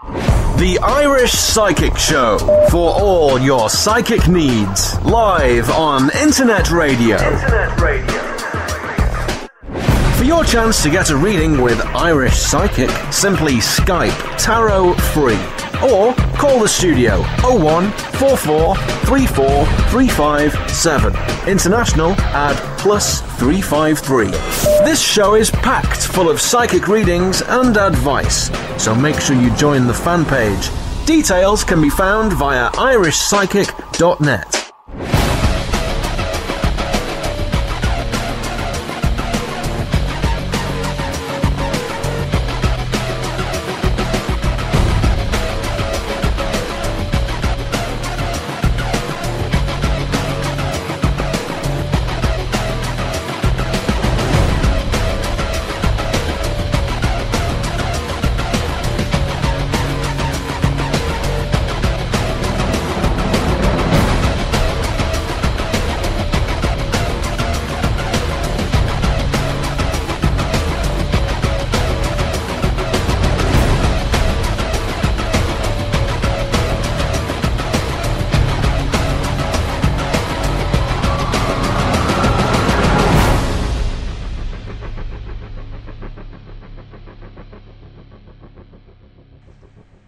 The Irish Psychic Show, for all your psychic needs, live on Internet Radio. For your chance to get a reading with Irish Psychic, simply Skype Tarot Free or call the studio 0144 34 357. International add +353. This show is packed full of psychic readings and advice, so make sure you join the fan page. Details can be found via irishpsychic.net.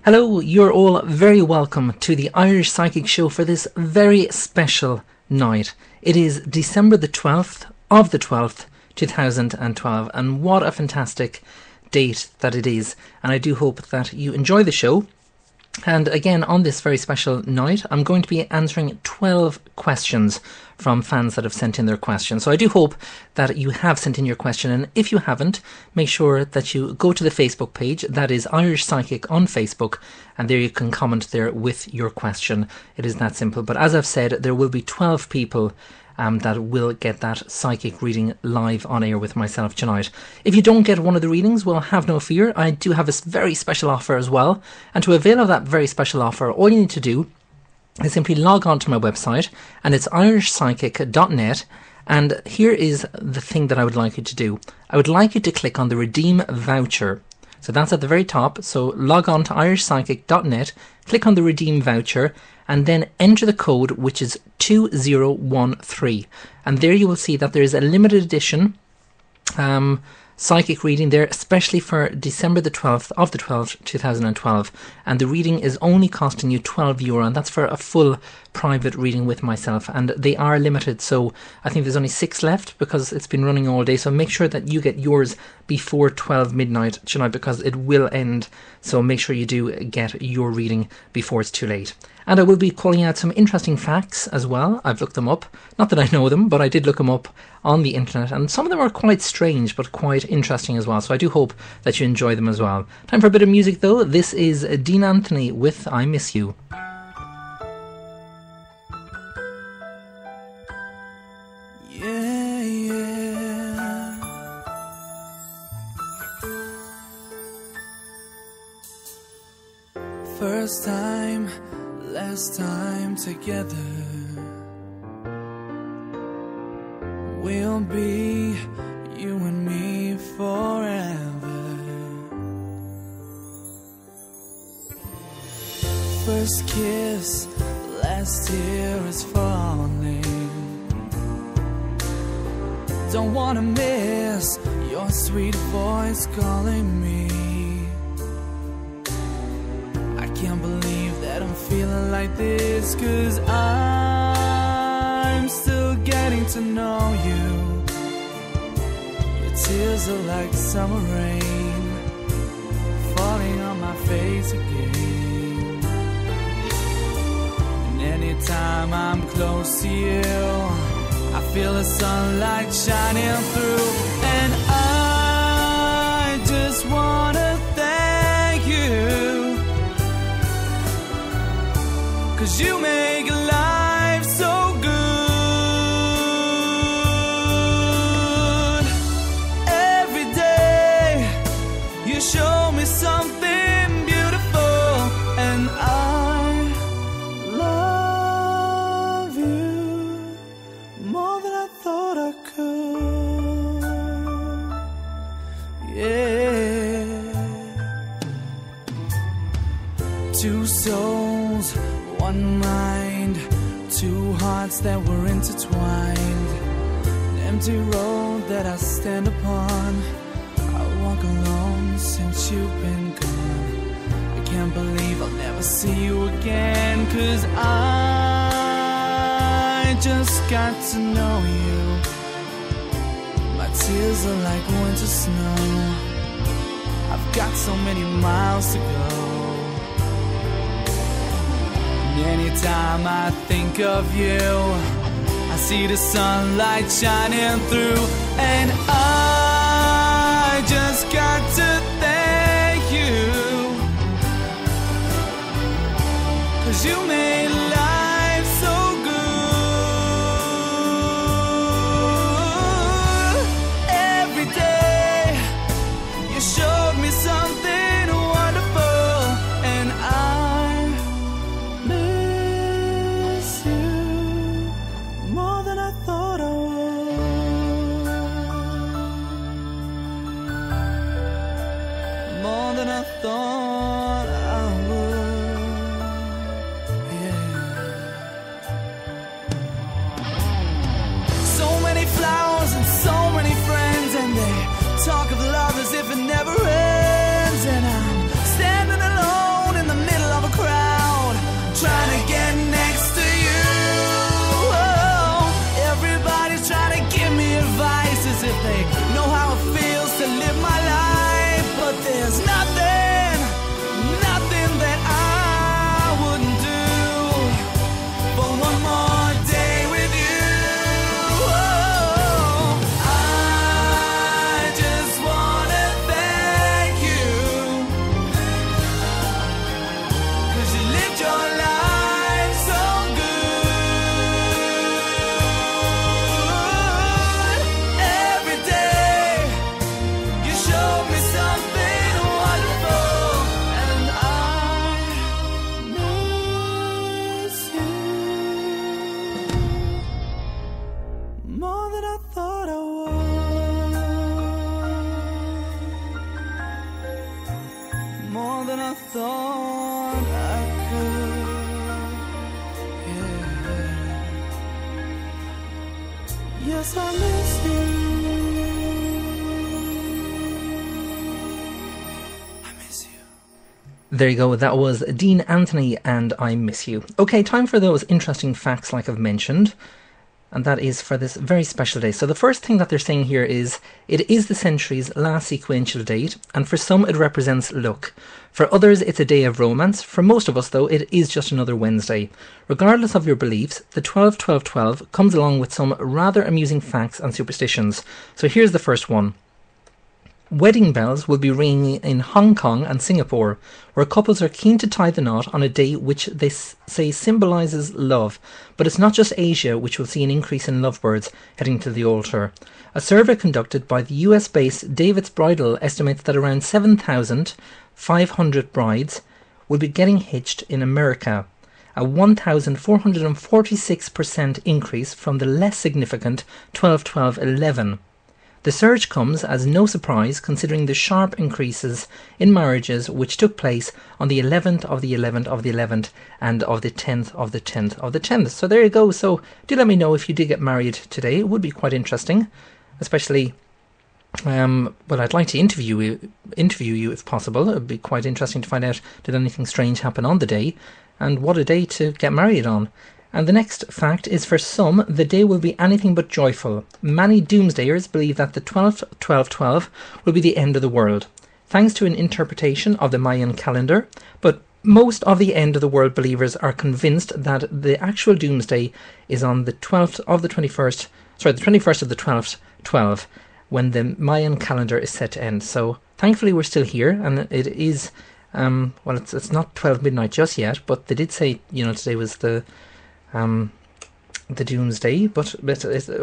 Hello, you're all very welcome to the Irish Psychic Show for this very special night. It is December the 12th of the 12th, 2012, and what a fantastic date that it is. And I do hope that you enjoy the show. And again, on this very special night, I'm going to be answering 12 questions from fans that have sent in their questions. So I do hope that you have sent in your question, and if you haven't, make sure that you go to the Facebook page, that is Irish Psychic on Facebook, and there you can comment there with your question. It is that simple. But as I've said, there will be 12 people that will get that psychic reading live on air with myself tonight. If you don't get one of the readings, well, have no fear. I do have a very special offer as well. And to avail of that very special offer, all you need to do is simply log on to my website, and it's irishpsychic.net. And here is the thing that I would like you to do. I would like you to click on the redeem voucher. So that's at the very top. So log on to irishpsychic.net, click on the redeem voucher, and then enter the code, which is 2013. And there you will see that there is a limited edition psychic reading there, especially for December the 12th of the 12th, 2012. And the reading is only costing you €12, and that's for a full private reading with myself. And they are limited, so I think there's only 6 left because it's been running all day. So make sure that you get yours before 12 midnight tonight, because it will end. So make sure you do get your reading before it's too late. And I will be calling out some interesting facts as well. I've looked them up. Not that I know them, but I did look them up on the internet. And some of them are quite strange, but quite interesting as well. So I do hope that you enjoy them as well. Time for a bit of music, though. This is Dean Anthony with I Miss You. Yeah, yeah. First time, last time together. We'll be you and me forever. First kiss, last tear is falling. Don't wanna miss your sweet voice calling me. I can't believe that I'm feeling like this, 'cause I'm still getting to know you. Your tears are like summer rain falling on my face again. And anytime I'm close to you, I feel the sunlight shining through. And I just wanna thank you, 'cause you make life so good. Every day you show me something beautiful, and I love you more than I thought I could. Yeah. Two souls, one mind, two hearts that were intertwined. An empty road that I stand upon. I walk alone since you've been gone. I can't believe I'll never see you again, 'cause I just got to know you. My tears are like winter snow. I've got so many miles to go. Anytime I think of you, I see the sunlight shining through, and I just got to thank you, 'cause you made life so good. Every day you showed me something wonderful, and I miss you more than I thought I would. More than I thought I would. Yeah. So many flowers and so many friends, and they talk of love as if it never ends. And I'm standing alone in the middle of a crowd, trying to get next to you. Oh, everybody's trying to give me advice as if they know how it feels to live my life. But there's nothing, nothing that I wouldn't do for one more day with you. Oh, I just wanna thank you, 'cause you lived your life so good. Every day you showed me something wonderful, and I miss you more than I thought I would. More than I thought I could. Yeah. Yes, I miss you. I miss you. There you go, that was Dean Anthony and I Miss You. Okay, time for those interesting facts like I've mentioned, and that is for this very special day. So the first thing that they're saying here is, it is the century's last sequential date, and for some it represents luck. For others it's a day of romance. For most of us though, it is just another Wednesday. Regardless of your beliefs, the 12-12-12 comes along with some rather amusing facts and superstitions. So here's the first one. Wedding bells will be ringing in Hong Kong and Singapore, where couples are keen to tie the knot on a day which they say symbolises love. But it's not just Asia which will see an increase in lovebirds heading to the altar. A survey conducted by the US-based David's Bridal estimates that around 7,500 brides will be getting hitched in America, a 1,446% increase from the less significant 12-12-11. The surge comes as no surprise considering the sharp increases in marriages which took place on the 11th of the 11th of the 11th and of the 10th of the 10th of the 10th. So there you go. So do let me know if you did get married today. It would be quite interesting, especially, well, I'd like to interview you if possible. It would be quite interesting to find out, did anything strange happen on the day, and what a day to get married on. And the next fact is, for some, the day will be anything but joyful. Many doomsdayers believe that the 12-12-12 will be the end of the world, thanks to an interpretation of the Mayan calendar. But most of the end of the world believers are convinced that the actual doomsday is on the 12th of the 21st, the 21st of the 12th, 12, when the Mayan calendar is set to end. So thankfully we're still here, and it is, well, it's not 12 midnight just yet, but they did say, today was the doomsday, but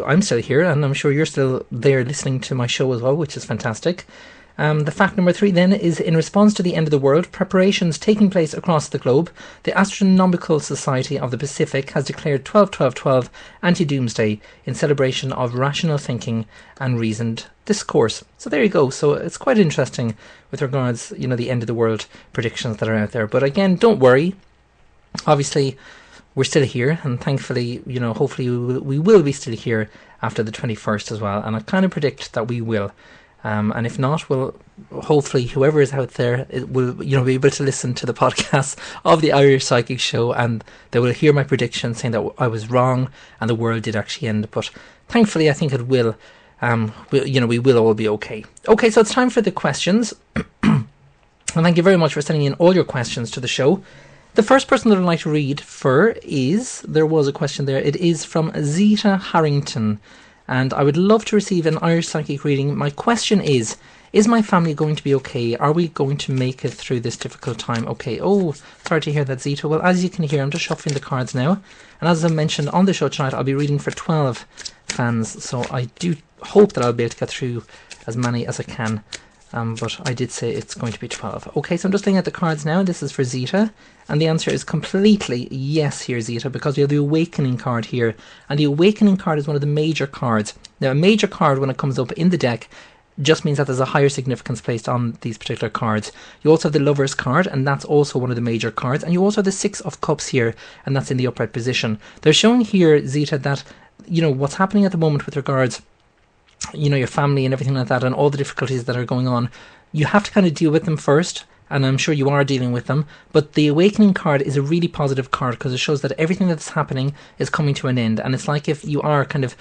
I'm still here, and I'm sure you're still there listening to my show as well, which is fantastic. The fact number 3 then is, in response to the end of the world, preparations taking place across the globe, the Astronomical Society of the Pacific has declared 12-12-12 anti-doomsday in celebration of rational thinking and reasoned discourse. So there you go. So it's quite interesting with regards, the end of the world predictions that are out there. But again, don't worry. Obviously, we're still here, and thankfully, hopefully we will be still here after the 21st as well. And I kind of predict that we will. And if not, well, hopefully whoever is out there will, be able to listen to the podcast of the Irish Psychic Show, and they will hear my prediction saying that I was wrong and the world did actually end. But thankfully, I think it will. We will all be okay. Okay, so it's time for the questions. And thank you very much for sending in all your questions to the show. The first person that I'd like to read there was a question there. It is from Zeta Harrington. And I would love to receive an Irish Psychic reading. My question is my family going to be okay? Are we going to make it through this difficult time? Okay. Oh, sorry to hear that, Zeta. Well, as you can hear, I'm just shuffling the cards now. And as I mentioned on the show tonight, I'll be reading for 12 fans. So I do hope that I'll be able to get through as many as I can. But I did say it's going to be 12. Okay, so I'm just looking at the cards now. This is for Zeta. And the answer is completely yes here, Zeta, because we have the Awakening card here. And the Awakening card is one of the major cards. Now, a major card, when it comes up in the deck, just means that there's a higher significance placed on these particular cards. You also have the Lover's card, and that's also one of the major cards. And you also have the Six of Cups here, and that's in the upright position. They're showing here, Zeta, that, what's happening at the moment with regards your family and everything like that, and all the difficulties that are going on, you have to kind of deal with them first, and I'm sure you are dealing with them. But the Awakening card is a really positive card because it shows that everything that's happening is coming to an end, and it's like if you are kind of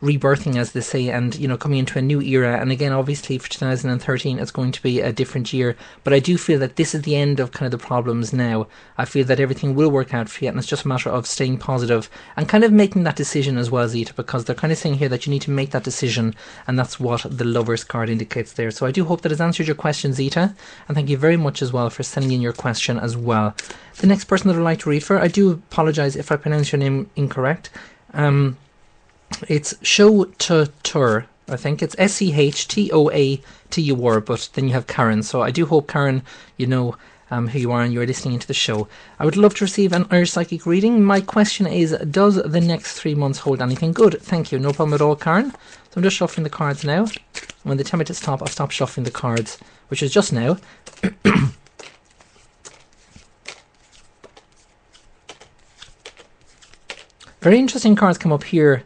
rebirthing, as they say, and coming into a new era. And again, obviously for 2013 it's going to be a different year, but I do feel that this is the end of kind of the problems now. I feel that everything will work out for you, and it's just a matter of staying positive and kind of making that decision as well, Zeta, because they're kind of saying here that you need to make that decision, and that's what the Lover's card indicates there. So I do hope that has answered your question, Zeta, and thank you very much as well for sending in your question as well. The next person that I'd like to read for, I do apologise if I pronounce your name incorrect. It's Showtur. I think it's Schtoatur, but then you have Karen. So I do hope, Karen, you know who you are and you're listening into the show. I would love to receive an Irish Psychic reading. My question is, does the next 3 months hold anything good? Thank you. No problem at all, Karen. So I'm just shuffling the cards now. When they tell me to stop, I'll stop shuffling the cards, which is just now. Very interesting cards come up here.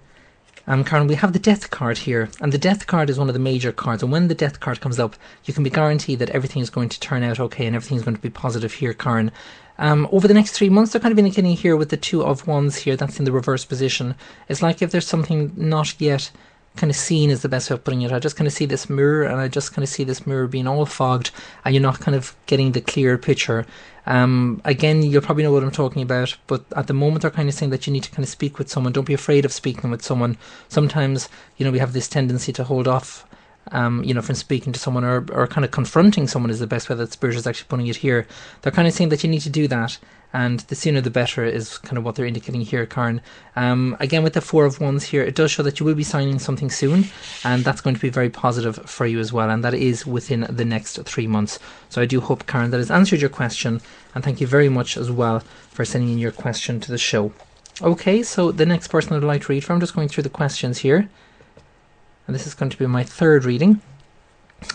Karen, we have the Death card here, and the Death card is one of the major cards, and when the Death card comes up, you can be guaranteed that everything is going to turn out okay and everything is going to be positive here, Karen. Over the next 3 months, they're kind of indicating here with the Two of Wands here, that's in the reverse position. It's like if there's something not yet kind of seen, is the best way of putting it. I just kind of see this mirror, and I just kind of see this mirror being all fogged, and you're not kind of getting the clear picture. Again, you'll probably know what I'm talking about, but at the moment they're kind of saying that you need to kind of speak with someone. Don't be afraid of speaking with someone. Sometimes, we have this tendency to hold off, from speaking to someone or kind of confronting someone is the best way that Spirit is actually putting it here. They're kind of saying that you need to do that, and the sooner the better is kind of what they're indicating here, Karen. Again, with the Four of Wands here, it does show that you will be signing something soon, and that's going to be very positive for you as well, and that is within the next 3 months. So I do hope, Karen, that has answered your question, and thank you very much as well for sending in your question to the show. Okay, so the next person I'd like to read from, I'm just going through the questions here, and this is going to be my third reading.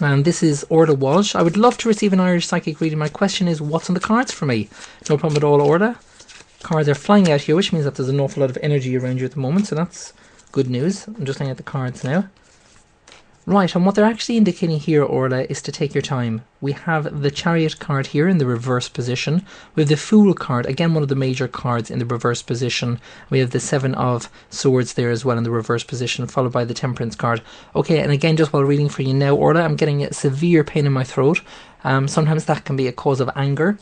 And this is Orla Walsh. I would love to receive an Irish Psychic reading. My question is, what's on the cards for me? No problem at all, Orla. Cards are flying out here, which means that there's an awful lot of energy around you at the moment, so that's good news. I'm just looking at the cards now. Right, and what they're actually indicating here, Orla, is to take your time. We have the Chariot card here in the reverse position. We have the Fool card, again one of the major cards in the reverse position. We have the Seven of Swords there as well in the reverse position, followed by the Temperance card. Okay, and again, just while reading for you now, Orla, I'm getting a severe pain in my throat. Sometimes that can be a cause of anger.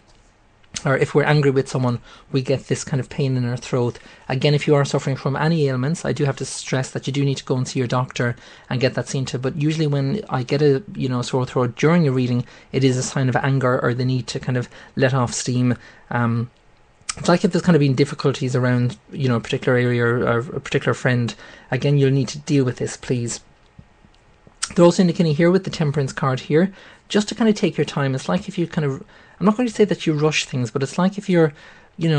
Or if we're angry with someone, we get this kind of pain in our throat. Again, if you are suffering from any ailments, I do have to stress that you do need to go and see your doctor and get that seen to. But usually when I get a sore throat during a reading, it is a sign of anger or the need to kind of let off steam. It's like if there's kind of been difficulties around a particular area or a particular friend. Again, you'll need to deal with this, please. They're also indicating here with the Temperance card here, just to kind of take your time. It's like if you kind of, I'm not going to say that you rush things, but it's like if you're,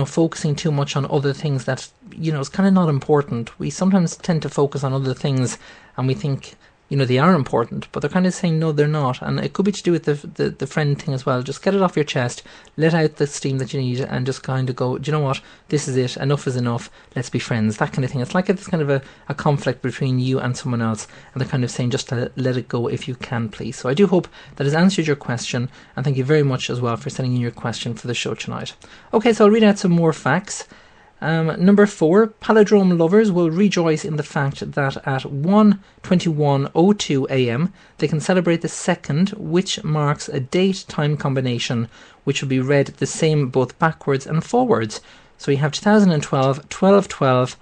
focusing too much on other things that, is kind of not important. We sometimes tend to focus on other things and we think, they are important, but they're kind of saying, no, they're not. And it could be to do with the friend thing as well. Just get it off your chest, let out the steam that you need, and just kind of go, do you know what? This is it. Enough is enough. Let's be friends. That kind of thing. It's like it's kind of a conflict between you and someone else, and they're kind of saying just to let it go if you can, please. So I do hope that has answered your question, and thank you very much as well for sending in your question for the show tonight. Okay, so I'll read out some more facts. Number 4, palindrome lovers will rejoice in the fact that at 1:21:02 a.m. they can celebrate the second, which marks a date-time combination which will be read the same both backwards and forwards. So you have 2012, 12/12,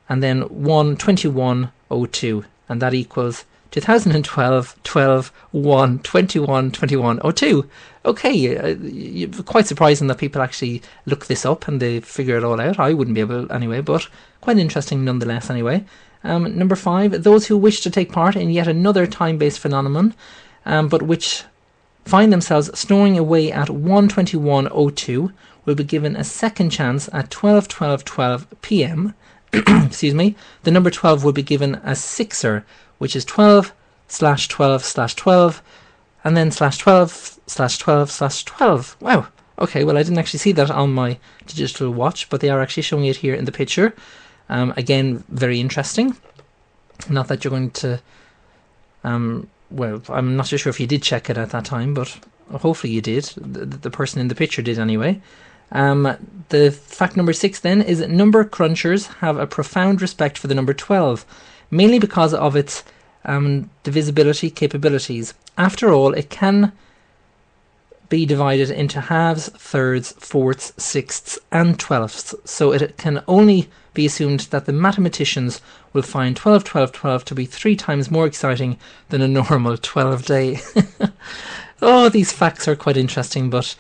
and then 1:21:02, and that equals 2012, 12, 1, 21, 21:02. Okay, quite surprising that people actually look this up and they figure it all out. I wouldn't be able anyway, but quite interesting nonetheless anyway. Number 5, those who wish to take part in yet another time-based phenomenon, but which find themselves snoring away at 1:21:02 will be given a second chance at 12:12:12 p.m. Excuse me. The number 12 will be given a sixer, which is 12/12/12, and then /12/12/12. Wow. Okay, well, I didn't actually see that on my digital watch, but they are actually showing it here in the picture. Again, very interesting. Not that you're going to... well, I'm not so sure if you did check it at that time, but hopefully you did. The person in the picture did anyway. The fact number 6 then is that number crunchers have a profound respect for the number 12, mainly because of its divisibility capabilities. After all, it can be divided into halves, thirds, fourths, sixths and twelfths, so it can only be assumed that the mathematicians will find 12/12/12 to be 3 times more exciting than a normal 12 day. Oh, these facts are quite interesting, but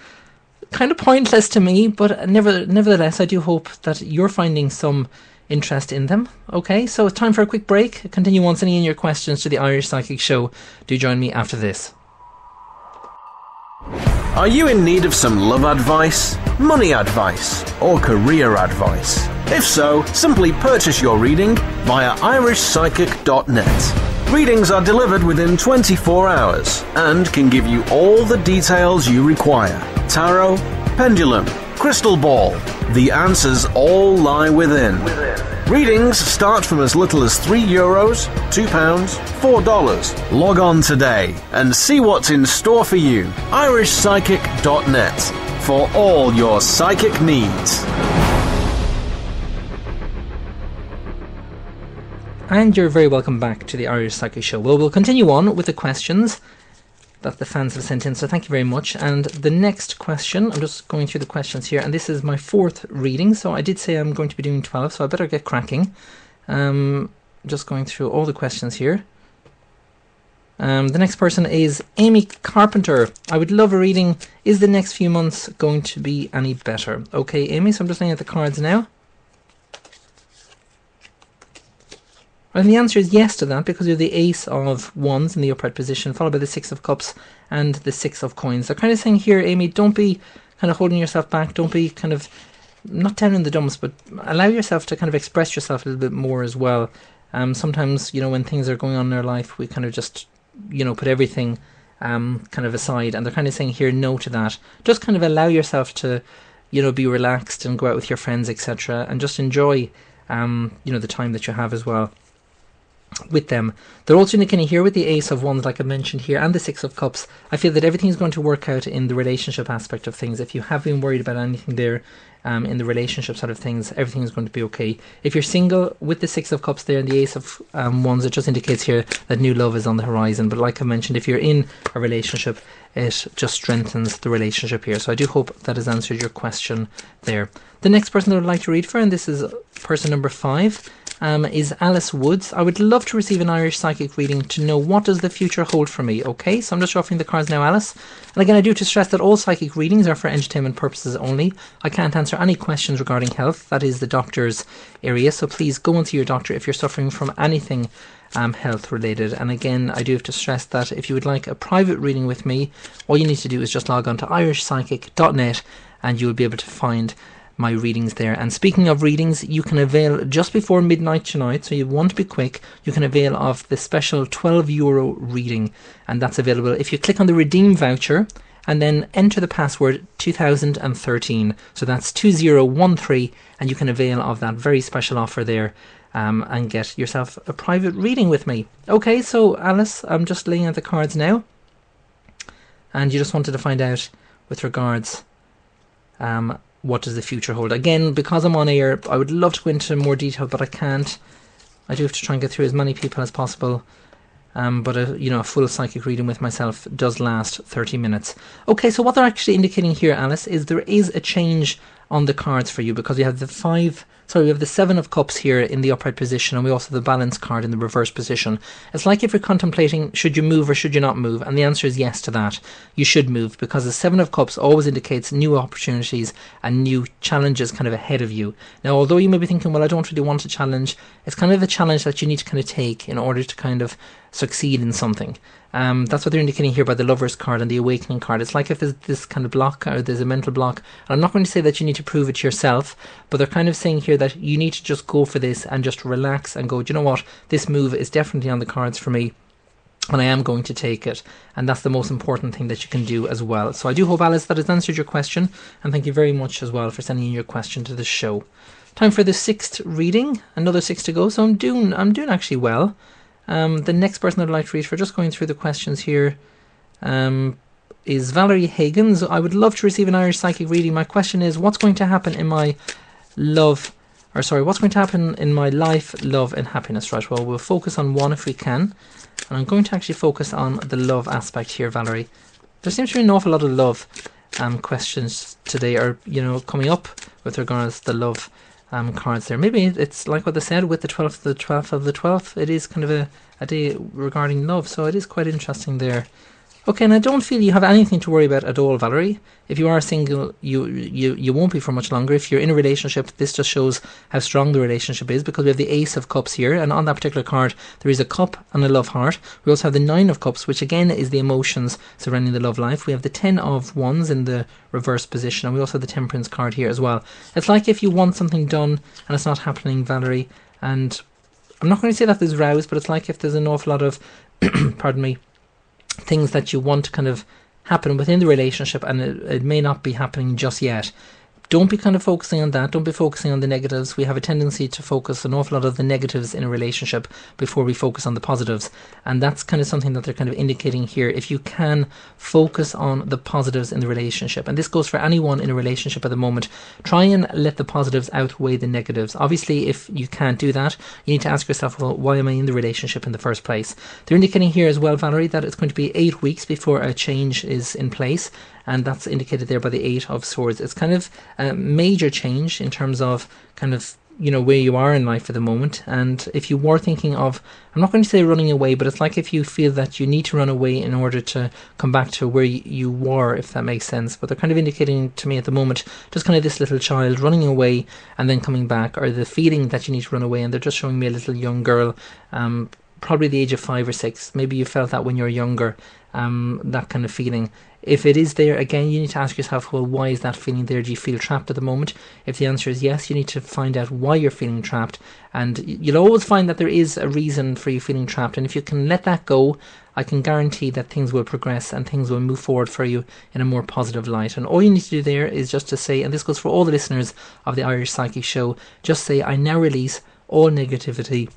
kind of pointless to me, but nevertheless I do hope that you're finding some interest in them. Okay, so it's time for a quick break. Continue on sending in your questions to the Irish Psychic Show. Do join me after this. Are you in need of some love advice, money advice, or career advice? If so, simply purchase your reading via irishpsychic.net. Readings are delivered within 24 hours and can give you all the details you require. Tarot, pendulum, crystal ball. The answers all lie within. Readings start from as little as €3, £2, $4. Log on today and see what's in store for you. irishpsychic.net for all your psychic needs. And you're very welcome back to the Irish Psychic Show. Well, we'll continue on with the questions that the fans have sent in, so thank you very much. And the next question, I'm just going through the questions here, and this is my 4th reading, so I did say I'm going to be doing 12, so I better get cracking. Just going through all the questions here. The next person is Amy Carpenter. I would love a reading. Is the next few months going to be any better? Okay, Amy, so I'm just looking at the cards now. And the answer is yes to that, because you're the Ace of Wands in the upright position, followed by the Six of Cups and the Six of Coins. They're kind of saying here, Amy, don't be kind of holding yourself back. Don't be kind of, not down in the dumps, but allow yourself to kind of express yourself a little bit more as well. Sometimes, when things are going on in our life, we kind of just, put everything kind of aside. And they're kind of saying here, no to that. Just kind of allow yourself to, be relaxed and go out with your friends, etc. And just enjoy, the time that you have as well with them. They're also indicating here with the Ace of Wands, like I mentioned here, and the Six of Cups. I feel that everything's going to work out in the relationship aspect of things. If you have been worried about anything there in the relationship side of things, everything's going to be okay. If you're single, with the Six of Cups there and the Ace of Wands, it just indicates here that new love is on the horizon. But like I mentioned, if you're in a relationship, it just strengthens the relationship here. So I do hope that has answered your question there. The next person that I would like to read for, and this is person number 5, is Alice Woods. I would love to receive an Irish psychic reading to know what does the future hold for me. Okay, so I'm just shuffling the cards now, Alice. And again, I do to stress that all psychic readings are for entertainment purposes only. I can't answer any questions regarding health. That is the doctor's area. So please go and see your doctor if you're suffering from anything health related. And again, I do have to stress that if you would like a private reading with me, all you need to do is just log on to irishpsychic.net and you will be able to find my readings there. And speaking of readings, you can avail just before midnight tonight, so you want to be quick. You can avail of the special €12 reading, and that's available if you click on the redeem voucher and then enter the password 2013. So that's 2013, and you can avail of that very special offer there and get yourself a private reading with me. Okay, so Alice, I'm just laying out the cards now, and you just wanted to find out with regards what does the future hold. Again, because I'm on air, I would love to go into more detail, but I can't. I do have to try and get through as many people as possible. But a full psychic reading with myself does last 30 minutes. Okay, so what they're actually indicating here, Alice, is there is a change on the cards for you, because we have the 7 of cups here in the upright position, and we also have the balance card in the reverse position. It's like if you're contemplating, should you move or should you not move? And the answer is yes to that. You should move, because the 7 of cups always indicates new opportunities and new challenges kind of ahead of you. Now, although you may be thinking, well, I don't really want a challenge, it's kind of a challenge that you need to kind of take in order to kind of succeed in something. That's what they're indicating here by the Lover's card and the Awakening card. It's like if there's this kind of block, or there's a mental block, and I'm not going to say that you need to prove it to yourself, but they're kind of saying here that you need to just go for this and just relax and go, do you know what, this move is definitely on the cards for me, and I am going to take it. And that's the most important thing that you can do as well. So I do hope, Alice, that has answered your question, and thank you very much as well for sending in your question to the show. Time for the 6th reading, another 6 to go, so I'm doing actually well. The next person I'd like to read, for just going through the questions here, is Valerie Higgins. I would love to receive an Irish psychic reading. My question is, what's going to happen in my life, love and happiness? Right, well, we'll focus on one if we can. And I'm going to actually focus on the love aspect here, Valerie. There seems to be an awful lot of love questions today are, coming up with regards to the love cards there. Maybe it's like what they said with the 12th of the 12th. It is kind of a day regarding love, so it is quite interesting there. Okay, and I don't feel you have anything to worry about at all, Valerie. If you are single, you won't be for much longer. If you're in a relationship, this just shows how strong the relationship is, because we have the Ace of Cups here, and on that particular card there is a cup and a love heart. We also have the 9 of Cups, which again is the emotions surrounding the love life. We have the 10 of Wands in the reverse position, and we also have the Temperance card here as well. It's like if you want something done and it's not happening, Valerie, and I'm not going to say that there's rows, but it's like if there's an awful lot of pardon me, things that you want to kind of happen within the relationship, and it may not be happening just yet. Don't be kind of focusing on that. Don't be focusing on the negatives. We have a tendency to focus an awful lot of the negatives in a relationship before we focus on the positives. And that's kind of something that they're kind of indicating here. If you can focus on the positives in the relationship, and this goes for anyone in a relationship at the moment, try and let the positives outweigh the negatives. Obviously, if you can't do that, you need to ask yourself, well, why am I in the relationship in the first place? They're indicating here as well, Valerie, that it's going to be 8 weeks before a change is in place. And that's indicated there by the 8 of Swords. It's kind of a major change in terms of kind of, where you are in life at the moment. And if you were thinking of, I'm not going to say running away, but it's like if you feel that you need to run away in order to come back to where you were, if that makes sense. But they're kind of indicating to me at the moment, just kind of this little child running away and then coming back, or the feeling that you need to run away. And they're just showing me a little young girl, probably the age of 5 or 6. Maybe you felt that when you were younger, that kind of feeling. If it is there, again, you need to ask yourself, well, why is that feeling there? Do you feel trapped at the moment? If the answer is yes, you need to find out why you're feeling trapped. And you'll always find that there is a reason for you feeling trapped. And if you can let that go, I can guarantee that things will progress and things will move forward for you in a more positive light. And all you need to do there is just to say, and this goes for all the listeners of the Irish Psychic Show, just say, I now release all negativity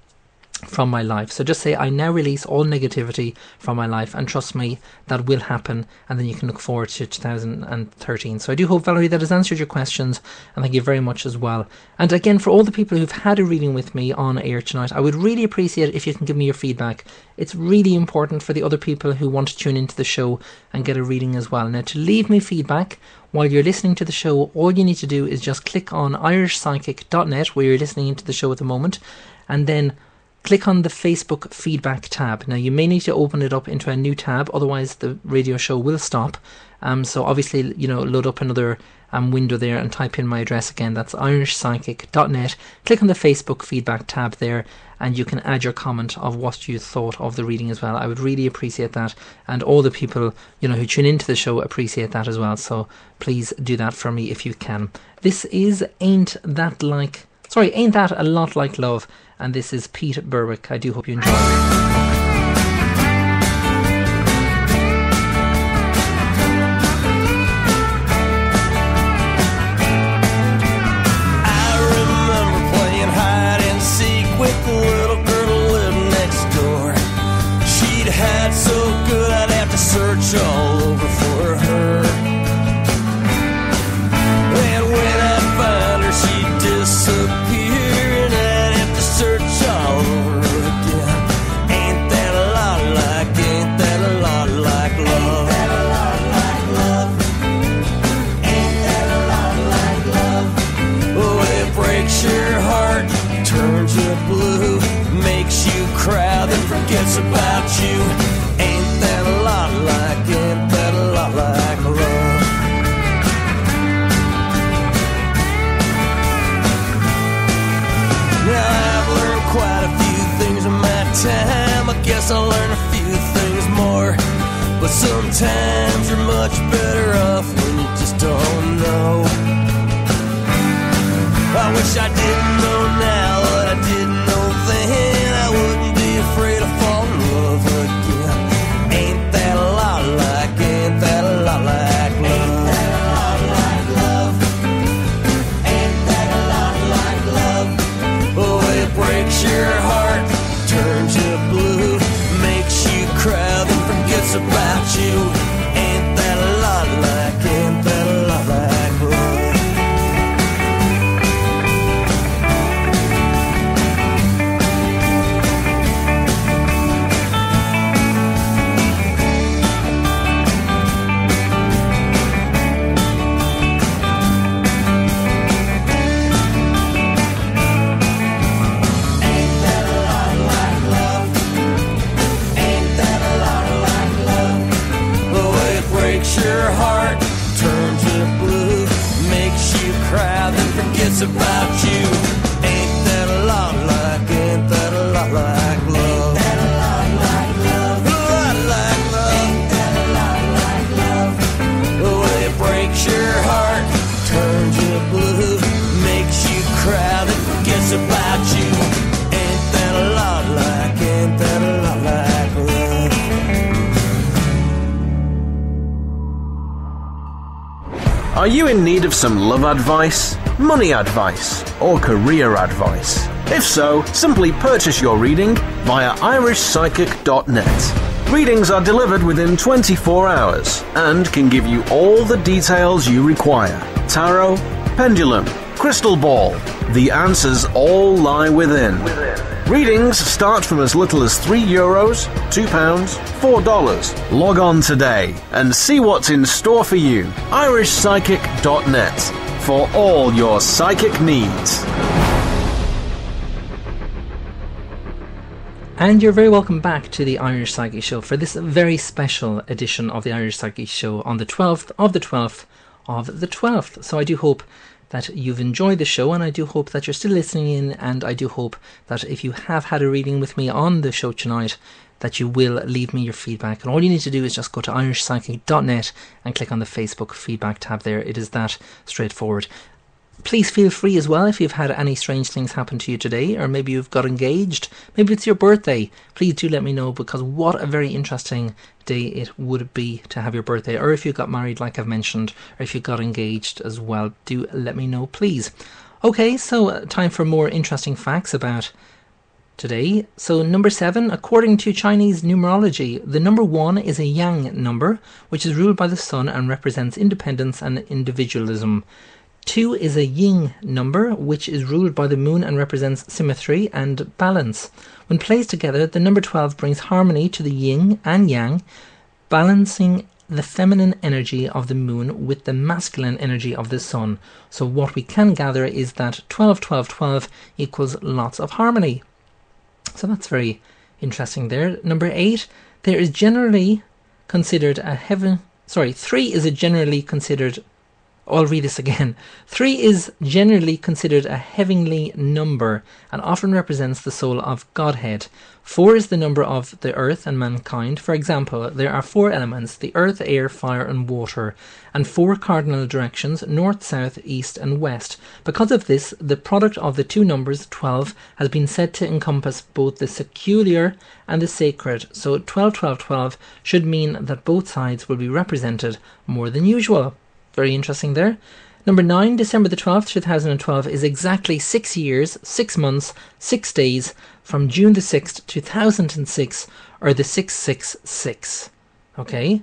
from my life. So just say, I now release all negativity from my life, and trust me, that will happen, and then you can look forward to 2013. So I do hope, Valerie, that has answered your questions, and thank you very much as well. And again, for all the people who've had a reading with me on air tonight, I would really appreciate it if you can give me your feedback. It's really important for the other people who want to tune into the show and get a reading as well. Now, to leave me feedback while you're listening to the show, all you need to do is just click on irishpsychic.net, where you're listening into the show at the moment, and then click on the Facebook feedback tab. Now you may need to open it up into a new tab, otherwise the radio show will stop. So obviously, load up another window there and type in my address again. That's irishpsychic.net. Click on the Facebook feedback tab there, and you can add your comment of what you thought of the reading as well. I would really appreciate that, and all the people who tune into the show appreciate that as well. So please do that for me if you can. This is Ain't That a Lot Like Love, and this is Pete Berwick. I do hope you enjoy it. Search all over for her, and when I find her, she'd disappear, and I'd have to search all over again. Ain't that a lot like love? Ain't that a lot like love? Ain't that a lot like love? Oh, it breaks your heart, turns you blue, makes you cry, then forgets about you. Ain't that a lot like love? Now I've learned quite a few things in my time. I guess I'll learn a few things more. But sometimes you're much better off when you just don't know. I wish I didn't know now what I didn't know then. I wouldn't be afraid of falling in love again. Ain't that a lot like love? Ain't that a lot like love? Ain't that a lot like love? Oh, it breaks your heart, turns you blue, makes you cry, then forgets about you. Ain't that a lot like love? Your heart turns you blue, makes you cry, then forgets about you. Ain't that a lot like love? Ain't that a lot like love? A lot like love. Ain't that a lot like love? Oh, it breaks your heart, turns you blue, makes you cry, then forgets about you. Ain't that a lot like love? Are you in need of some love advice, money advice, or career advice? If so, simply purchase your reading via irishpsychic.net. Readings are delivered within 24 hours and can give you all the details you require. Tarot, pendulum, crystal ball. The answers all lie within. Readings start from as little as €3, £2, $4. Log on today and see what's in store for you. irishpsychic.net for all your psychic needs. And you're very welcome back to the Irish Psychic Show for this very special edition of the Irish Psychic Show on the 12th of the 12th of the 12th. So I do hope that you've enjoyed the show, and I do hope that you're still listening in, and I do hope that if you have had a reading with me on the show tonight, that you will leave me your feedback. And all you need to do is just go to irishpsychic.net and click on the Facebook feedback tab there. It is that straightforward. Please feel free as well if you've had any strange things happen to you today, or maybe you've got engaged, maybe it's your birthday. Please do let me know, because what a very interesting day it would be to have your birthday, or if you got married like I've mentioned, or if you got engaged as well. Do let me know, please. Okay, so time for more interesting facts about today. So number 7, according to Chinese numerology, the number 1 is a yang number, which is ruled by the sun and represents independence and individualism. 2 is a yin number, which is ruled by the moon and represents symmetry and balance. When placed together, the number 12 brings harmony to the yin and yang, balancing the feminine energy of the moon with the masculine energy of the sun. So what we can gather is that 12, 12, 12 equals lots of harmony. So that's very interesting there. Number 8, there is generally considered a heaven... Sorry, 3 is a generally considered... I'll read this again. 3 is generally considered a heavenly number and often represents the soul of Godhead. 4 is the number of the earth and mankind. For example, there are 4 elements, the earth, air, fire and water, and 4 cardinal directions, north, south, east and west. Because of this, the product of the two numbers, 12, has been said to encompass both the secular and the sacred. So 12, 12, 12 should mean that both sides will be represented more than usual. Very interesting there. Number 9, December the 12th, 2012 is exactly 6 years, 6 months, 6 days from June the 6th, 2006, or the 666. Okay,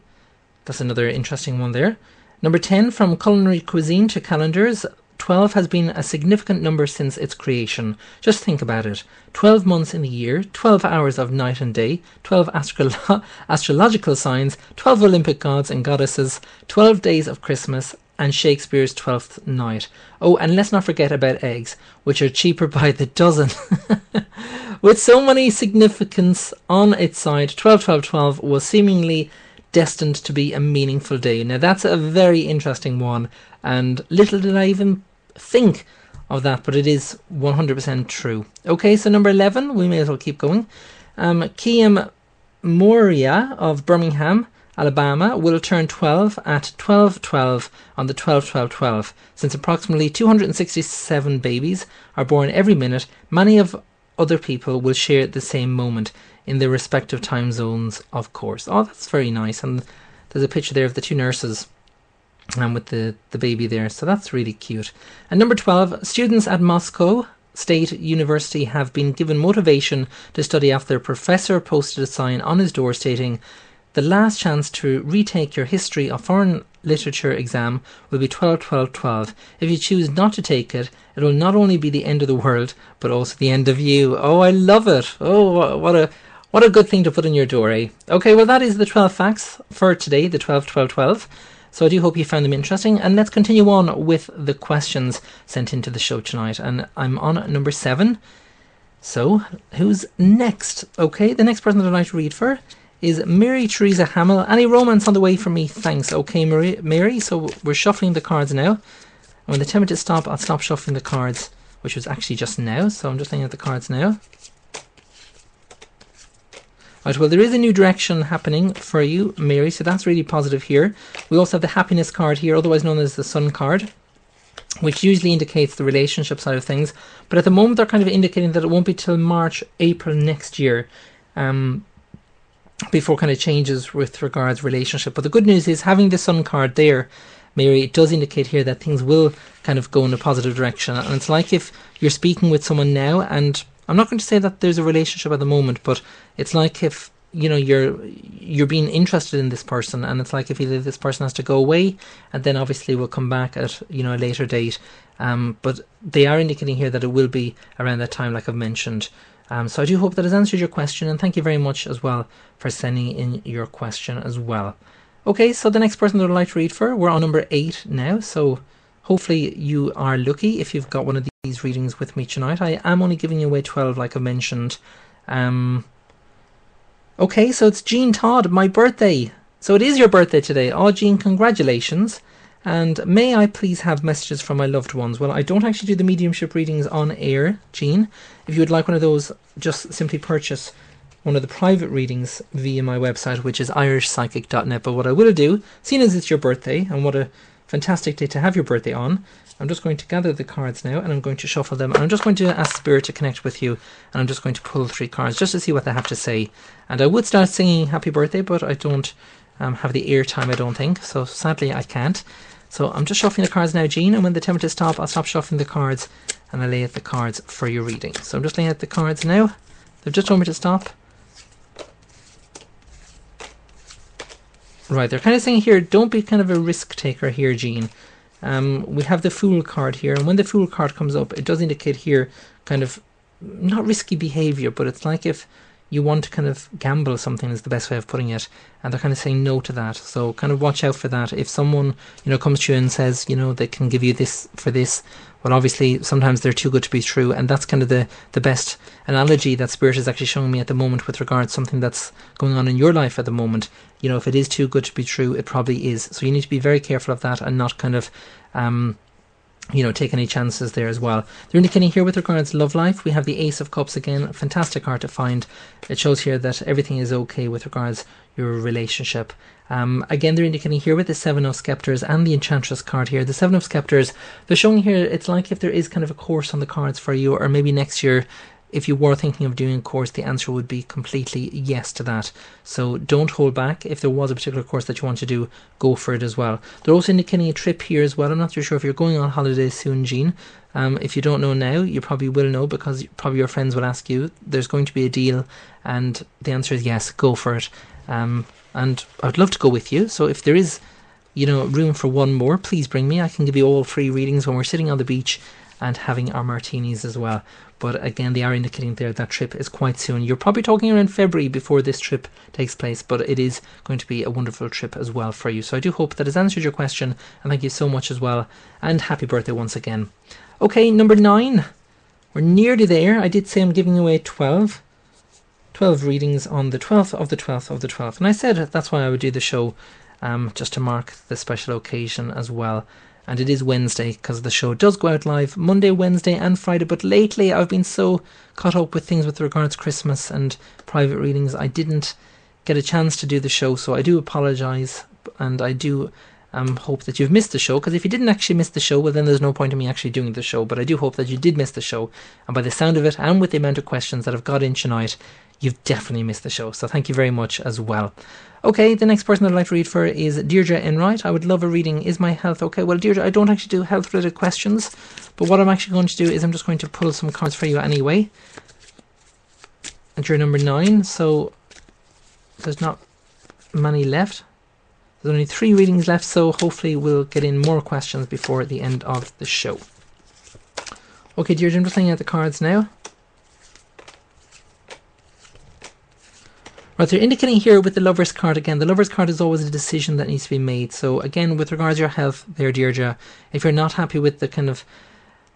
that's another interesting one there. Number 10, from culinary cuisine to calendars, 12 has been a significant number since its creation. Just think about it. 12 months in the year, 12 hours of night and day, 12 astrological signs, 12 Olympic gods and goddesses, 12 days of Christmas, and Shakespeare's 12th night. Oh, and let's not forget about eggs, which are cheaper by the dozen. With so many significance on its side, 12, 12, 12 was seemingly destined to be a meaningful day. Now that's a very interesting one, and little did I even think of that, but it is 100% true. Okay, so number 11, we may as well keep going. Kiem Moria of Birmingham, Alabama, will turn 12 at 12:12 on the 12/12/12. Since approximately 267 babies are born every minute, many of other people will share the same moment in their respective time zones, of course. Oh, that's very nice. And there's a picture there of the two nurses with the baby there. So that's really cute. And number 12, students at Moscow State University have been given motivation to study after their professor posted a sign on his door stating, "The last chance to retake your history of foreign literature exam will be 12/12/12. If you choose not to take it, it will not only be the end of the world, but also the end of you." Oh, I love it. Oh, what a good thing to put in your door, eh? Okay, well that is the 12 facts for today, the 12/12/12. So I do hope you found them interesting, and let's continue on with the questions sent into the show tonight. And I'm on number 7. So who's next? Okay, the next person that I'd like to read for is Mary Teresa Hamill. Any romance on the way for me? Thanks. Okay, Mary. So we're shuffling the cards now. And when they tell me to stop, I'll stop shuffling the cards, which was actually just now. So I'm just looking at the cards now. Right, well, there is a new direction happening for you, Mary, so that's really positive here. We also have the happiness card here, otherwise known as the sun card, which usually indicates the relationship side of things. But at the moment, they're kind of indicating that it won't be till March, April next year before kind of changes with regards relationship. But the good news is having the sun card there, Mary, it does indicate here that things will kind of go in a positive direction. And it's like if you're speaking with someone now, and I'm not going to say that there's a relationship at the moment, but it's like if, you know, you're being interested in this person, and it's like if either this person has to go away and then obviously will come back at, you know, a later date. But they are indicating here that it will be around that time, like I've mentioned. So I do hope that has answered your question, and thank you very much as well for sending in your question as well. Okay, so the next person that I'd like to read for, we're on number 8 now, so hopefully you are lucky if you've got one of these readings with me tonight. I am only giving you away 12, like I mentioned. Okay, so it's Jean Todd, my birthday. So it is your birthday today. Oh, Jean, congratulations. And may I please have messages from my loved ones? Well, I don't actually do the mediumship readings on air, Jean. If you would like one of those, just simply purchase one of the private readings via my website, which is irishpsychic.net. But what I will do, seeing as it's your birthday, and what a fantastic day to have your birthday on, I'm just going to gather the cards now, and I'm going to shuffle them, and I'm just going to ask Spirit to connect with you, and I'm just going to pull 3 cards just to see what they have to say. And I would start singing happy birthday, but I don't have the ear time, I don't think, so sadly I can't. So I'm just shuffling the cards now, Jean, and when they tell me to stop, I'll stop shuffling the cards and I'll lay out the cards for your reading. So I'm just laying out the cards now. They've just told me to stop. Right, they're kind of saying here, don't be kind of a risk taker here, Jean. We have the Fool card here, and when the Fool card comes up, it does indicate here kind of not risky behaviour, but it's like if you want to kind of gamble something is the best way of putting it, and they're kind of saying no to that. So kind of watch out for that. If someone, comes to you and says, they can give you this for this, well, obviously sometimes they're too good to be true, and that's kind of the best analogy that Spirit is actually showing me at the moment with regards to something that's going on in your life at the moment. If it is too good to be true, it probably is. So you need to be very careful of that and not kind of take any chances there as well. They're indicating here with regards to love life, we have the Ace of Cups again. A fantastic card to find. It shows here that everything is okay with regards your relationship. Again, they're indicating here with the Seven of Scepters and the Enchantress card here. The Seven of Scepters, they're showing here it's like if there is kind of a course on the cards for you, or maybe next year, if you were thinking of doing a course, the answer would be completely yes to that. So don't hold back. If there was a particular course that you want to do, go for it as well. They're also indicating a trip here as well. I'm not too sure if you're going on holiday soon, Jean. If you don't know now, you probably will know, because probably your friends will ask you. There's going to be a deal, and the answer is yes, go for it. And I'd love to go with you. So if there is, room for one more, please bring me. I can give you all free readings when we're sitting on the beach and having our martinis as well. But again, they are indicating there that trip is quite soon. You're probably talking around February before this trip takes place, but it is going to be a wonderful trip as well for you. So I do hope that has answered your question, and thank you so much as well. And happy birthday once again. Okay, number 9. We're nearly there. I did say I'm giving away 12 readings on the 12th of the 12th of the 12th. And I said that's why I would do the show, just to mark the special occasion as well. And it is Wednesday, because the show does go out live Monday, Wednesday and Friday. But lately I've been so caught up with things with regards to Christmas and private readings, I didn't get a chance to do the show. So I do apologise, and I do hope that you've missed the show, because if you didn't actually miss the show, well, then there's no point in me actually doing the show. But I do hope that you did miss the show, and by the sound of it, and with the amount of questions that have got in tonight, you've definitely missed the show. So thank you very much as well. Okay, the next person I'd like to read for is Deirdre Enright. I would love a reading. Is my health okay? Well, Deirdre, I don't actually do health-related questions, but what I'm actually going to do is I'm just going to pull some cards for you anyway. And you're number 9, so there's not many left. There's only 3 readings left, so hopefully we'll get in more questions before the end of the show. Okay, Deirdre, I'm just looking at the cards now. Right, they're indicating here with the Lover's card again. The Lover's card is always a decision that needs to be made. So again, with regards to your health there, Deirdre, if you're not happy with the kind of,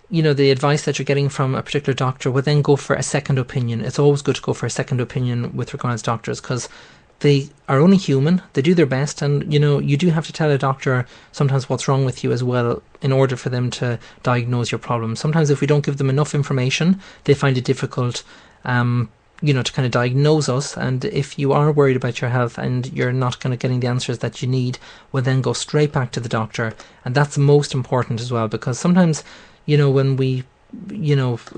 the advice that you're getting from a particular doctor, well, then go for a second opinion. It's always good to go for a second opinion with regards to doctors, because they are only human. They do their best, and you do have to tell a doctor sometimes what's wrong with you as well in order for them to diagnose your problem. Sometimes if we don't give them enough information, they find it difficult to kind of diagnose us. And if you are worried about your health and you're not kind of getting the answers that you need, well, then go straight back to the doctor. And that's most important as well, because sometimes when we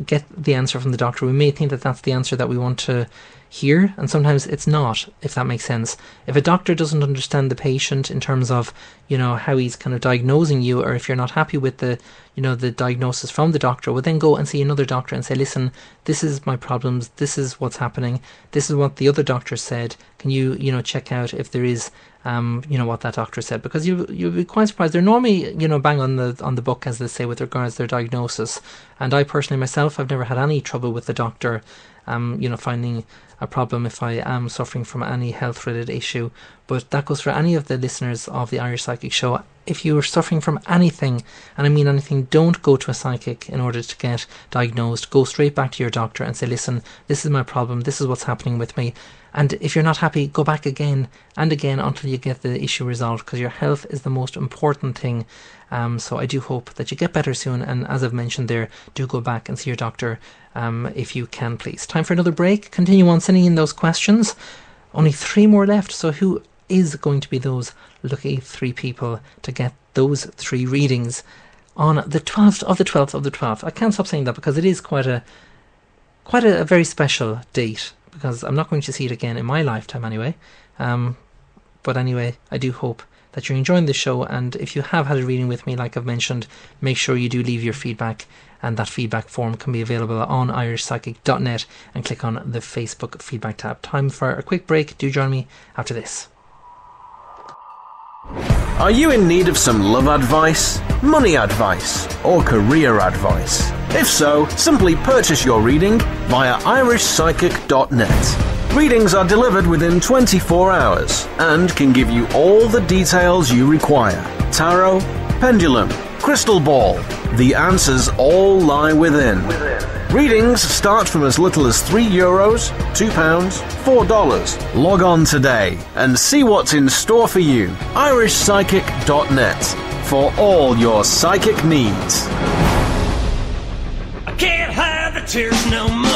get the answer from the doctor, we may think that that's the answer that we want to hear, and sometimes it's not, if that makes sense. If a doctor doesn't understand the patient in terms of how he's kind of diagnosing you, or if you're not happy with the the diagnosis from the doctor, well, then go and see another doctor and say, listen, this is my problems, this is what's happening, this is what the other doctor said, can you check out if there is what that doctor said, because you'll be quite surprised. They're normally bang on the book, as they say, with regards to their diagnosis. And I personally myself, I've never had any trouble with the doctor finding a problem if I am suffering from any health related issue. But that goes for any of the listeners of the Irish Psychic Show. If you are suffering from anything, and I mean anything, don't go to a psychic in order to get diagnosed. Go straight back to your doctor and say, listen, this is my problem, this is what's happening with me. And if you're not happy, go back again and again until you get the issue resolved, because your health is the most important thing. So I do hope that you get better soon, and as I've mentioned there, do go back and see your doctor if you can, please. Time for another break. Continue on sending in those questions. Only 3 more left, so who is going to be those lucky 3 people to get those 3 readings on the 12th of the 12th of the 12th? I can't stop saying that, because it is quite a very special date, because I'm not going to see it again in my lifetime anyway. But anyway, I do hope that you're enjoying the show, and if you have had a reading with me, like I've mentioned, make sure you do leave your feedback, and that feedback form can be available on irishpsychic.net, and click on the Facebook feedback tab. Time for a quick break. Do join me after this. Are you in need of some love advice, money advice, or career advice? If so, simply purchase your reading via irishpsychic.net. Readings are delivered within 24 hours and can give you all the details you require. Tarot, pendulum, crystal ball. The answers all lie within. Readings start from as little as €3, £2, $4. Log on today and see what's in store for you. irishpsychic.net for all your psychic needs. I can't hide the tears no more.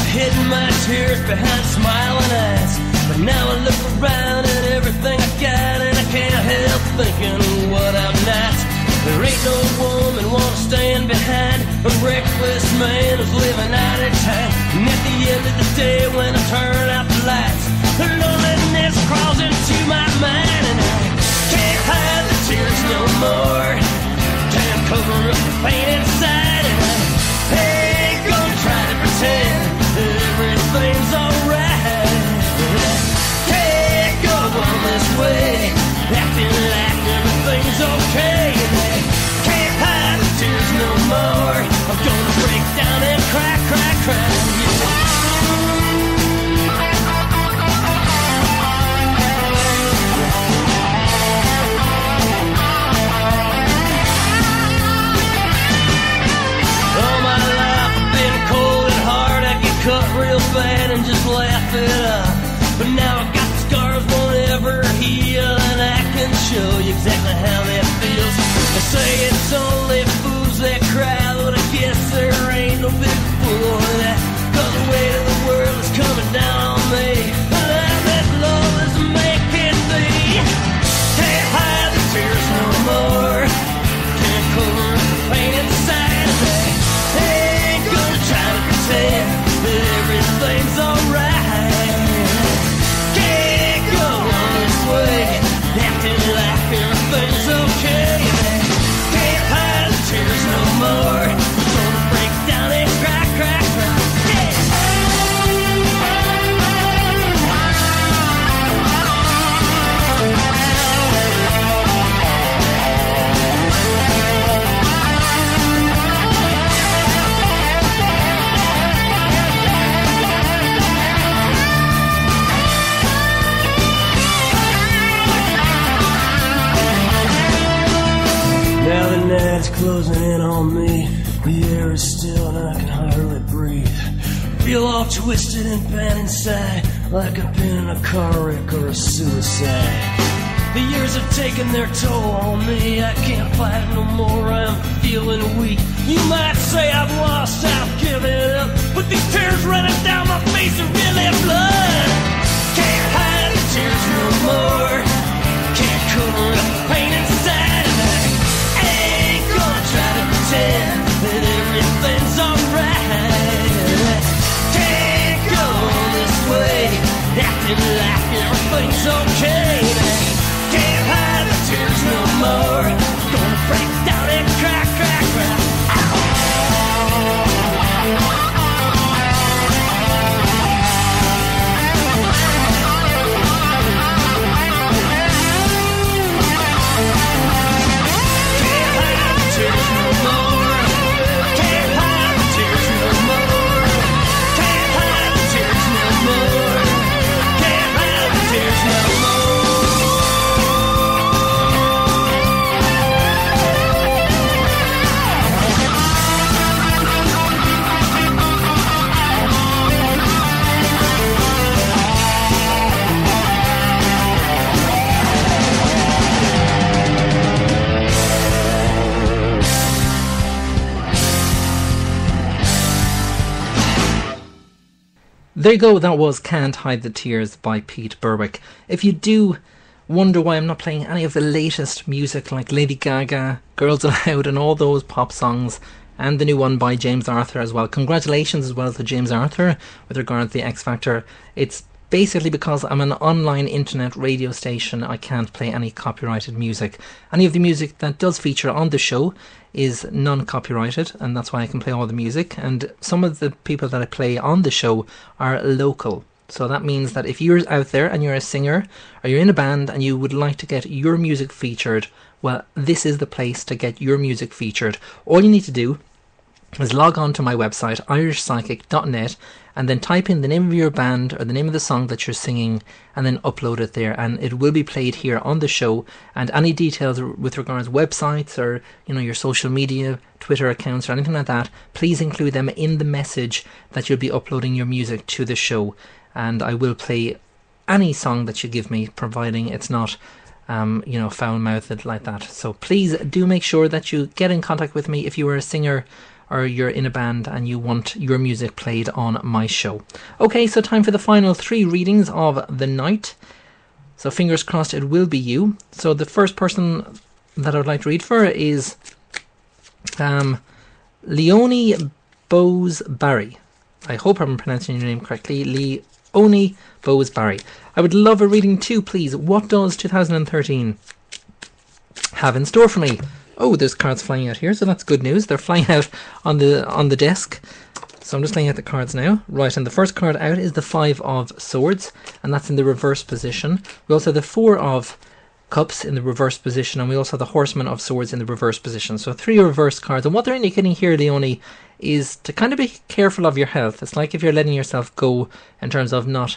Hidden my tears behind smiling eyes, but now I look around at everything I got, and I can't help thinking what I'm not. There ain't no woman wanna stand behind a reckless man who's living out of time. And at the end of the day, when I turn out the lights, the loneliness crawls into my mind, and I can't hide the tears no more. Can't cover up the pain inside, and I ain't gonna try to pretend everything's alright. Can't go on this way, acting like everything's okay. Can't hide the tears no more. I'm gonna break down and cry, cry, cry. All my life I've been cold and hard. I get cut real bad and just laugh it up. But now I got the scars, won't ever heal, and I can show you exactly how that feels. They say it's only fools that cry, but I guess there ain't no big fool in that. 'Cause the weight of the world is coming down on me, and I'm as low as I make it be. Can't hide the tears no more. Can't cover up the pain inside of me. Ain't gonna try to pretend that everything's alright. Can't go on this way, acting like everything's okay. Can't hide the tears no more. Gonna break down and cry, cry, cry. Yeah. Now the night's closing in on me. The air is still and I can hardly breathe. Feel all twisted and bad inside, like I've been in a car wreck or a suicide. The years have taken their toll on me. I can't fight no more, I'm feeling weak. You might say I've lost, I've given up, but these tears running down my face are really blood. Can't hide the tears no more. Can't cover up the pain inside of me. Ain't gonna try to pretend that everything's alright. Can't go on this way, acting like everything's okay. Can't hide the tears no more. Gonna break down and cry, cry, cry. There you go, that was Can't Hide the Tears by Pete Berwick. If you do wonder why I'm not playing any of the latest music like Lady Gaga, Girls Aloud and all those pop songs, and the new one by James Arthur as well, congratulations as well to James Arthur with regard to the X Factor. It's basically because I'm an online internet radio station, I can't play any copyrighted music. Any of the music that does feature on the show is non-copyrighted, and that's why I can play all the music, and some of the people that I play on the show are local. So that means that if you're out there and you're a singer or you're in a band and you would like to get your music featured, well, this is the place to get your music featured. All you need to do is log on to my website, irishpsychic.net, and then type in the name of your band or the name of the song that you're singing and then upload it there, and it will be played here on the show. And any details with regards to websites or your social media, Twitter accounts or anything like that, please include them in the message that you'll be uploading your music to the show, and I will play any song that you give me, providing it's not foul-mouthed like that. So please do make sure that you get in contact with me if you are a singer or you're in a band and you want your music played on my show. Okay, so time for the final 3 readings of the night. So fingers crossed it will be you. So the first person that I would like to read for is Leonie Bose Barry. I hope I'm pronouncing your name correctly. Leonie Bose Barry. I would love a reading too, please. What does 2013 have in store for me? Oh, there's cards flying out here, so that's good news. They're flying out on the desk. So I'm just laying out the cards now. Right, and the first card out is the 5 of Swords, and that's in the reverse position. We also have the 4 of Cups in the reverse position, and we also have the Horseman of Swords in the reverse position. So 3 reverse cards, and what they're indicating here, Leonie, is to kind of be careful of your health. It's like if you're letting yourself go in terms of not,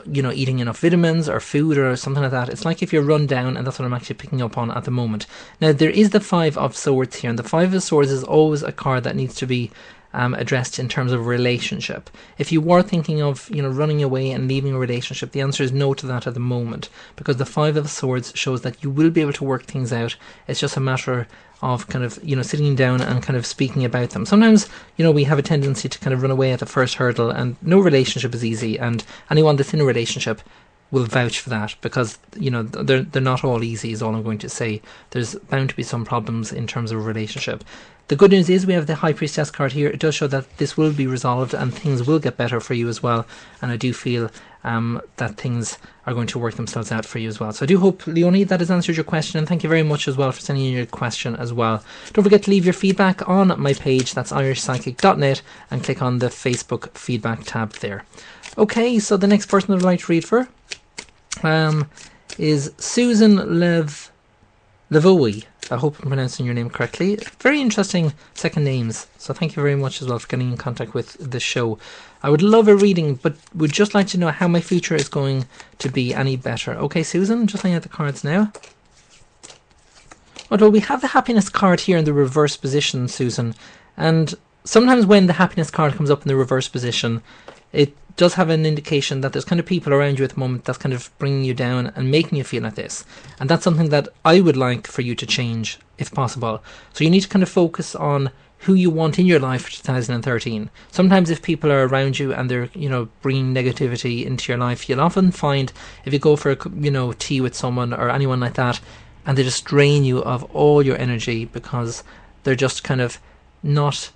eating enough vitamins or food or something like that. It's like if you're run down, and that's what I'm actually picking up on at the moment. Now, there is the 5 of Swords here, and the 5 of Swords is always a card that needs to be addressed in terms of relationship. If you were thinking of running away and leaving a relationship, the answer is no to that at the moment, because the 5 of Swords shows that you will be able to work things out. It's just a matter of kind of sitting down and kind of speaking about them. Sometimes we have a tendency to kind of run away at the first hurdle, and no relationship is easy, and anyone that's in a relationship will vouch for that, because they're not all easy is all I'm going to say. There's bound to be some problems in terms of a relationship. The good news is we have the High Priestess card here. It does show that this will be resolved and things will get better for you as well, and I do feel that things are going to work themselves out for you as well. So I do hope, Leonie, that has answered your question, and thank you very much as well for sending in your question as well. Don't forget to leave your feedback on my page, that's irishpsychic.net, and click on the Facebook feedback tab there. Okay, so the next person I'd like to read for is Susan Levoy. I hope I'm pronouncing your name correctly. Very interesting second names, so thank you very much as well for getting in contact with the show. I would love a reading, but would just like to know how my future is going to be any better. Okay, Susan, just laying out the cards now. Well, we have the happiness card here in the reverse position, Susan, and sometimes when the happiness card comes up in the reverse position, it does have an indication that there's kind of people around you at the moment that's kind of bringing you down and making you feel like this. And that's something that I would like for you to change, if possible. So you need to kind of focus on who you want in your life for 2013. Sometimes if people are around you and they're, bringing negativity into your life, you'll often find if you go for a, tea with someone or anyone like that, and they just drain you of all your energy because they're just kind of not...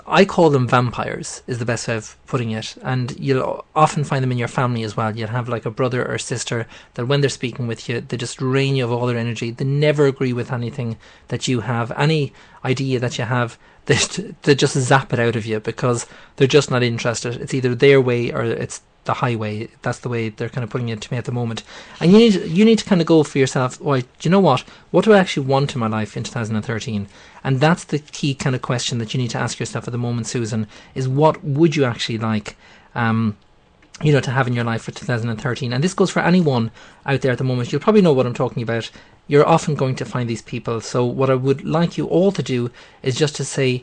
I call them vampires, is the best way of putting it, and you'll often find them in your family as well. You'll have like a brother or sister that when they're speaking with you, they just drain you of all their energy. They never agree with anything that you have, any idea that you have. They just zap it out of you because they're just not interested. It's either their way or it's the highway. That's the way they're kind of putting it to me at the moment. And you need to kind of go for yourself, do you know what do I actually want in my life in 2013? And that's the key kind of question that you need to ask yourself at the moment, Susan, is what would you actually like to have in your life for 2013? And this goes for anyone out there at the moment. You'll probably know what I'm talking about. You're often going to find these people. So what I would like you all to do is just to say,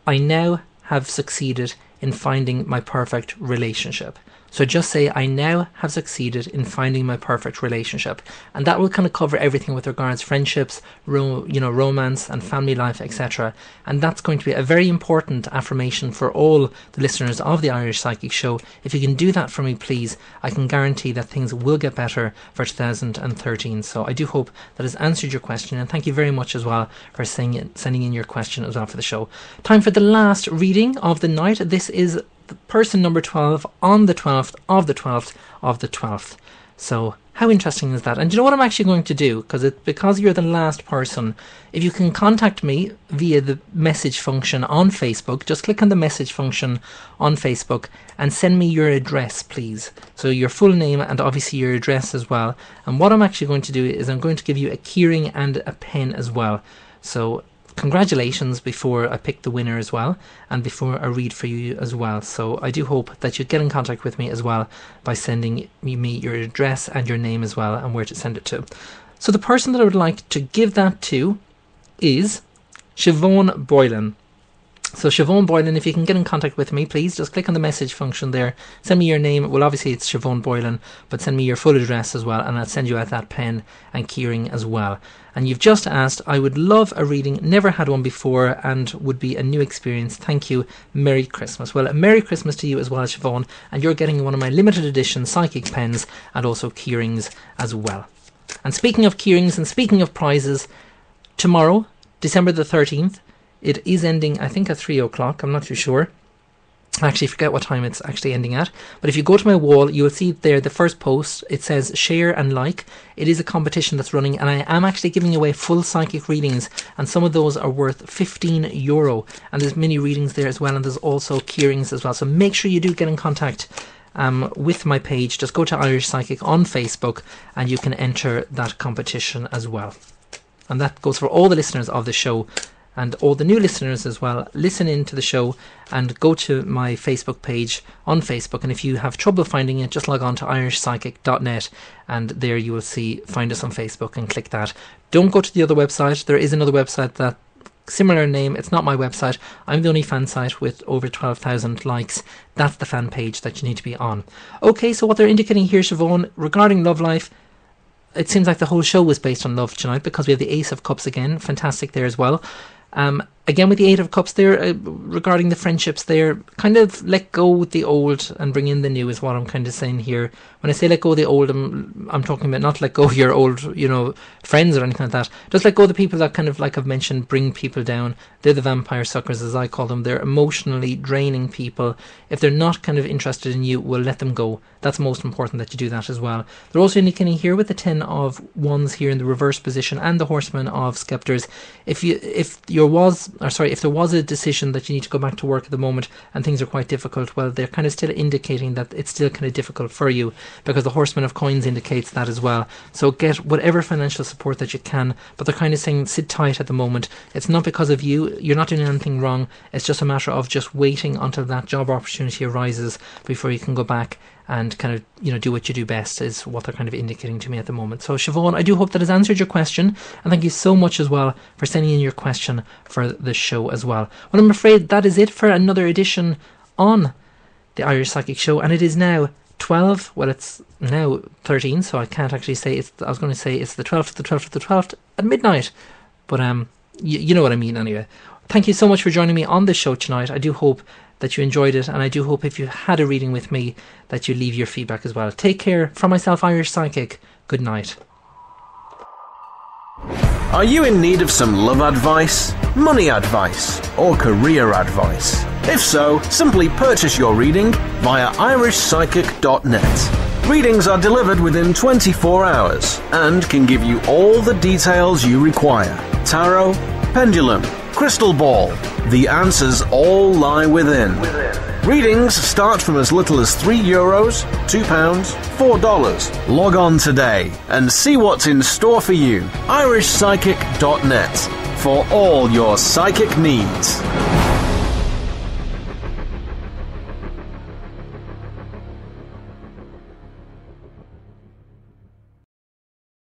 I now have succeeded in finding my perfect relationship. So just say, I now have succeeded in finding my perfect relationship. And that will kind of cover everything with regards friendships, romance and family life, etc. And that's going to be a very important affirmation for all the listeners of the Irish Psychic Show. If you can do that for me, please, I can guarantee that things will get better for 2013. So I do hope that has answered your question. And thank you very much as well for sending in your question as well for the show. Time for the last reading of the night. This is person number 12 on the 12th of the 12th of the 12th. So How interesting is that? And you know what I'm actually going to do? Because you're the last person, if you can contact me via the message function on Facebook, just click on the message function on Facebook and send me your address, please. So your full name and obviously your address as well. And what I'm actually going to do is I'm going to give you a keyring and a pen as well. So congratulations before I pick the winner as well, and before I read for you as well. So I do hope that you get in contact with me as well by sending me your address and your name as well, and where to send it to. So the person that I would like to give that to is Siobhan Boylan. So Siobhan Boylan, if you can get in contact with me, please just click on the message function there, send me your name. Well, obviously it's Siobhan Boylan, but send me your full address as well, and I'll send you out that pen and keyring as well. And you've just asked, I would love a reading, never had one before, and would be a new experience. Thank you. Merry Christmas. Well, a Merry Christmas to you as well, Siobhan, and you're getting one of my limited edition psychic pens and also keyrings as well. And speaking of keyrings and speaking of prizes, tomorrow, December the 13th, it is ending, I think, at 3 o'clock. I'm not too sure. I actually forget what time it's actually ending at. But if you go to my wall, you will see there the first post. It says share and like. It is a competition that's running, and I am actually giving away full psychic readings, and some of those are worth €15. And there's mini readings there as well, and there's also keyrings as well. So make sure you do get in contact with my page. Just go to Irish Psychic on Facebook, and you can enter that competition as well. And that goes for all the listeners of the show. And all the new listeners as well, listen in to the show and go to my Facebook page on Facebook. And if you have trouble finding it, just log on to irishpsychic.net, and there you will find us on Facebook and click that. Don't go to the other website. There is another website that similar name. It's not my website. I'm the only fan site with over 12,000 likes. That's the fan page that you need to be on. Okay, so what they're indicating here, Siobhan, regarding love life, it seems like the whole show was based on love tonight, because we have the Ace of Cups again. Fantastic there as well. Again with the Eight of Cups there, regarding the friendships there, kind of let go with the old and bring in the new is what I'm kind of saying here. When I say let go of the old, I'm talking about not let go of your old, friends or anything like that. Just let go of the people that kind of, like I've mentioned, bring people down. They're the vampire suckers, as I call them. They're emotionally draining people. If they're not kind of interested in you, well, let them go. That's most important that you do that as well. They're also indicating here with the 10 of Wands here in the reverse position and the Horseman of Scepters, if there was a decision that you need to go back to work at the moment and things are quite difficult, well, they're kind of still indicating that it's still kind of difficult for you, because the Horseman of Coins indicates that as well. So get whatever financial support that you can, but they're kind of saying sit tight at the moment. It's not because of you. You're not doing anything wrong. It's just a matter of just waiting until that job opportunity arises before you can go back and kind of, do what you do best, is what they're kind of indicating to me at the moment. So Siobhan, I do hope that has answered your question, and thank you so much as well for sending in your question for the show as well. Well, I'm afraid that is it for another edition on the Irish Psychic Show, and it is now 12, well, it's now 13, so I can't actually say I was going to say it's the 12th at midnight, but you know what I mean anyway. Thank you so much for joining me on this show tonight. I do hope that you enjoyed it, and I do hope if you had a reading with me that you leave your feedback as well. Take care. From myself, Irish Psychic, good night. Are you in need of some love advice, money advice, or career advice? If so, simply purchase your reading via irishpsychic.net. Readings are delivered within 24 hours and can give you all the details you require. Tarot, pendulum, crystal ball. The answers all lie within. Readings start from as little as €3, £2, $4. Log on today and see what's in store for you. irishpsychic.net for all your psychic needs.